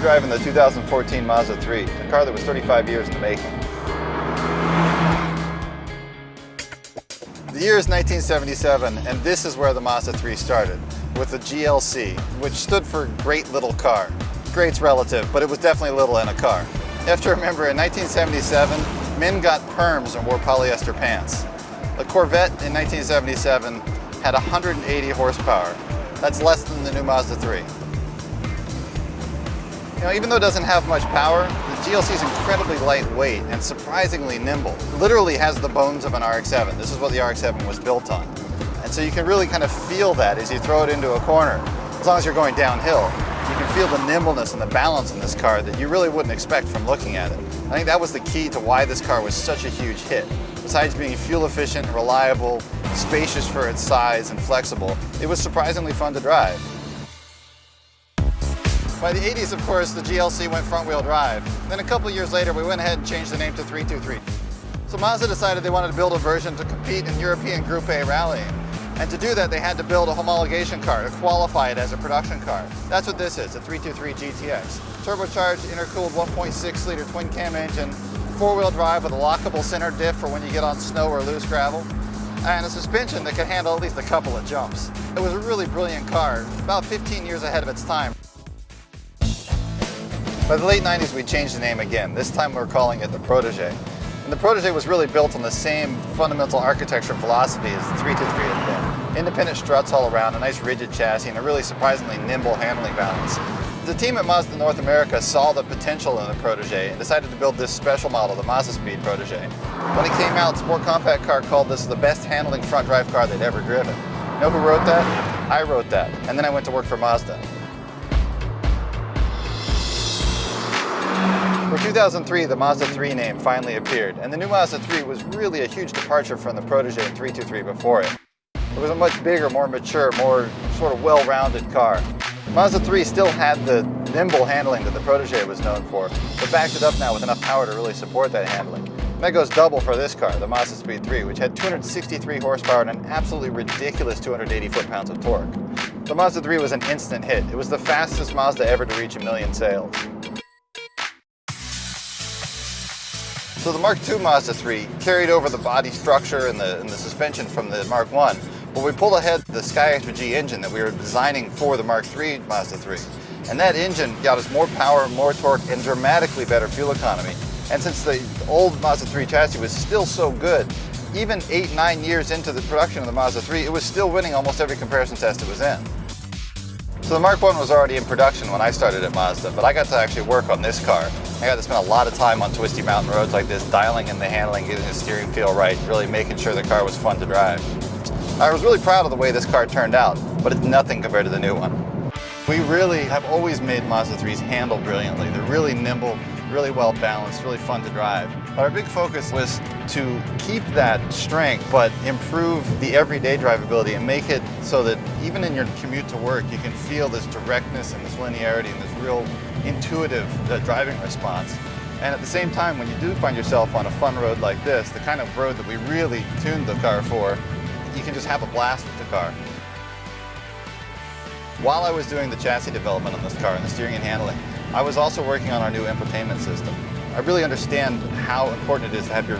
driving the 2014 Mazda 3, a car that was 35 years in the making. The year is 1977, and this is where the Mazda 3 started, with the GLC, which stood for Great Little Car. Great's relative, but it was definitely little in a car. You have to remember, in 1977, men got perms and wore polyester pants. The Corvette in 1977 had 180 horsepower. That's less than the new Mazda 3. You know, even though it doesn't have much power, the GLC is incredibly lightweight and surprisingly nimble. It literally has the bones of an RX-7. This is what the RX-7 was built on. And so you can really kind of feel that as you throw it into a corner. As long as you're going downhill, you can feel the nimbleness and the balance in this car that you really wouldn't expect from looking at it. I think that was the key to why this car was such a huge hit. Besides being fuel efficient, reliable, spacious for its size, and flexible, it was surprisingly fun to drive. By the 80s, of course, the GLC went front-wheel drive. Then a couple years later, we went ahead and changed the name to 323. So Mazda decided they wanted to build a version to compete in European Group A rallying. And to do that, they had to build a homologation car to qualify it as a production car. That's what this is, a 323 GTX. Turbocharged, intercooled 1.6-liter twin-cam engine, four-wheel drive with a lockable center diff for when you get on snow or loose gravel, and a suspension that could handle at least a couple of jumps. It was a really brilliant car, about 15 years ahead of its time. By the late 90s, we changed the name again. This time we're calling it the Protege. And the Protege was really built on the same fundamental architecture and philosophy as the 323 had been. Independent struts all around, a nice rigid chassis, and a really surprisingly nimble handling balance. The team at Mazda North America saw the potential in the Protege and decided to build this special model, the Mazda Speed Protege. When it came out, Sport Compact Car called this the best handling front drive car they'd ever driven. You know who wrote that? I wrote that, and then I went to work for Mazda. For 2003, the Mazda 3 name finally appeared, and the new Mazda 3 was really a huge departure from the Protege and 323 before it. It was a much bigger, more mature, more sort of well-rounded car. Mazda 3 still had the nimble handling that the Protege was known for, but backed it up now with enough power to really support that handling. And that goes double for this car, the Mazda Speed 3, which had 263 horsepower and an absolutely ridiculous 280 foot-pounds of torque. The Mazda 3 was an instant hit. It was the fastest Mazda ever to reach 1 million sales. So the Mark II Mazda 3 carried over the body structure and the suspension from the Mark I, but we pulled ahead the SkyExtra-G engine that we were designing for the Mark III Mazda 3. And that engine got us more power, more torque, and dramatically better fuel economy. And since the old Mazda 3 chassis was still so good, even 8-9 years into the production of the Mazda 3, it was still winning almost every comparison test it was in. So the Mark I was already in production when I started at Mazda, but I got to actually work on this car. I got to spend a lot of time on twisty mountain roads like this, dialing in the handling, getting the steering feel right, really making sure the car was fun to drive. I was really proud of the way this car turned out, but it's nothing compared to the new one. We really have always made Mazda 3s handle brilliantly. They're really nimble, really well balanced, really fun to drive. But our big focus was to keep that strength, but improve the everyday drivability and make it so that even in your commute to work, you can feel this directness and this linearity and this real intuitive driving response. And at the same time, when you do find yourself on a fun road like this, the kind of road that we really tuned the car for, you can just have a blast with the car. While I was doing the chassis development on this car and the steering and handling, I was also working on our new infotainment system. I really understand how important it is to have your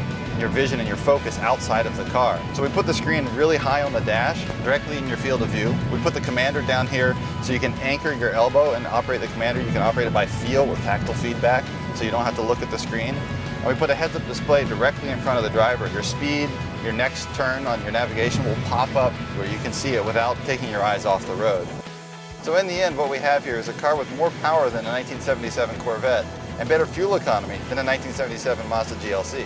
vision and your focus outside of the car. So we put the screen really high on the dash, directly in your field of view. We put the commander down here so you can anchor your elbow and operate the commander. You can operate it by feel with tactile feedback, so you don't have to look at the screen. And we put a heads-up display directly in front of the driver. Your speed, your next turn on your navigation will pop up where you can see it without taking your eyes off the road. So in the end, what we have here is a car with more power than a 1977 Corvette and better fuel economy than a 1977 Mazda GLC.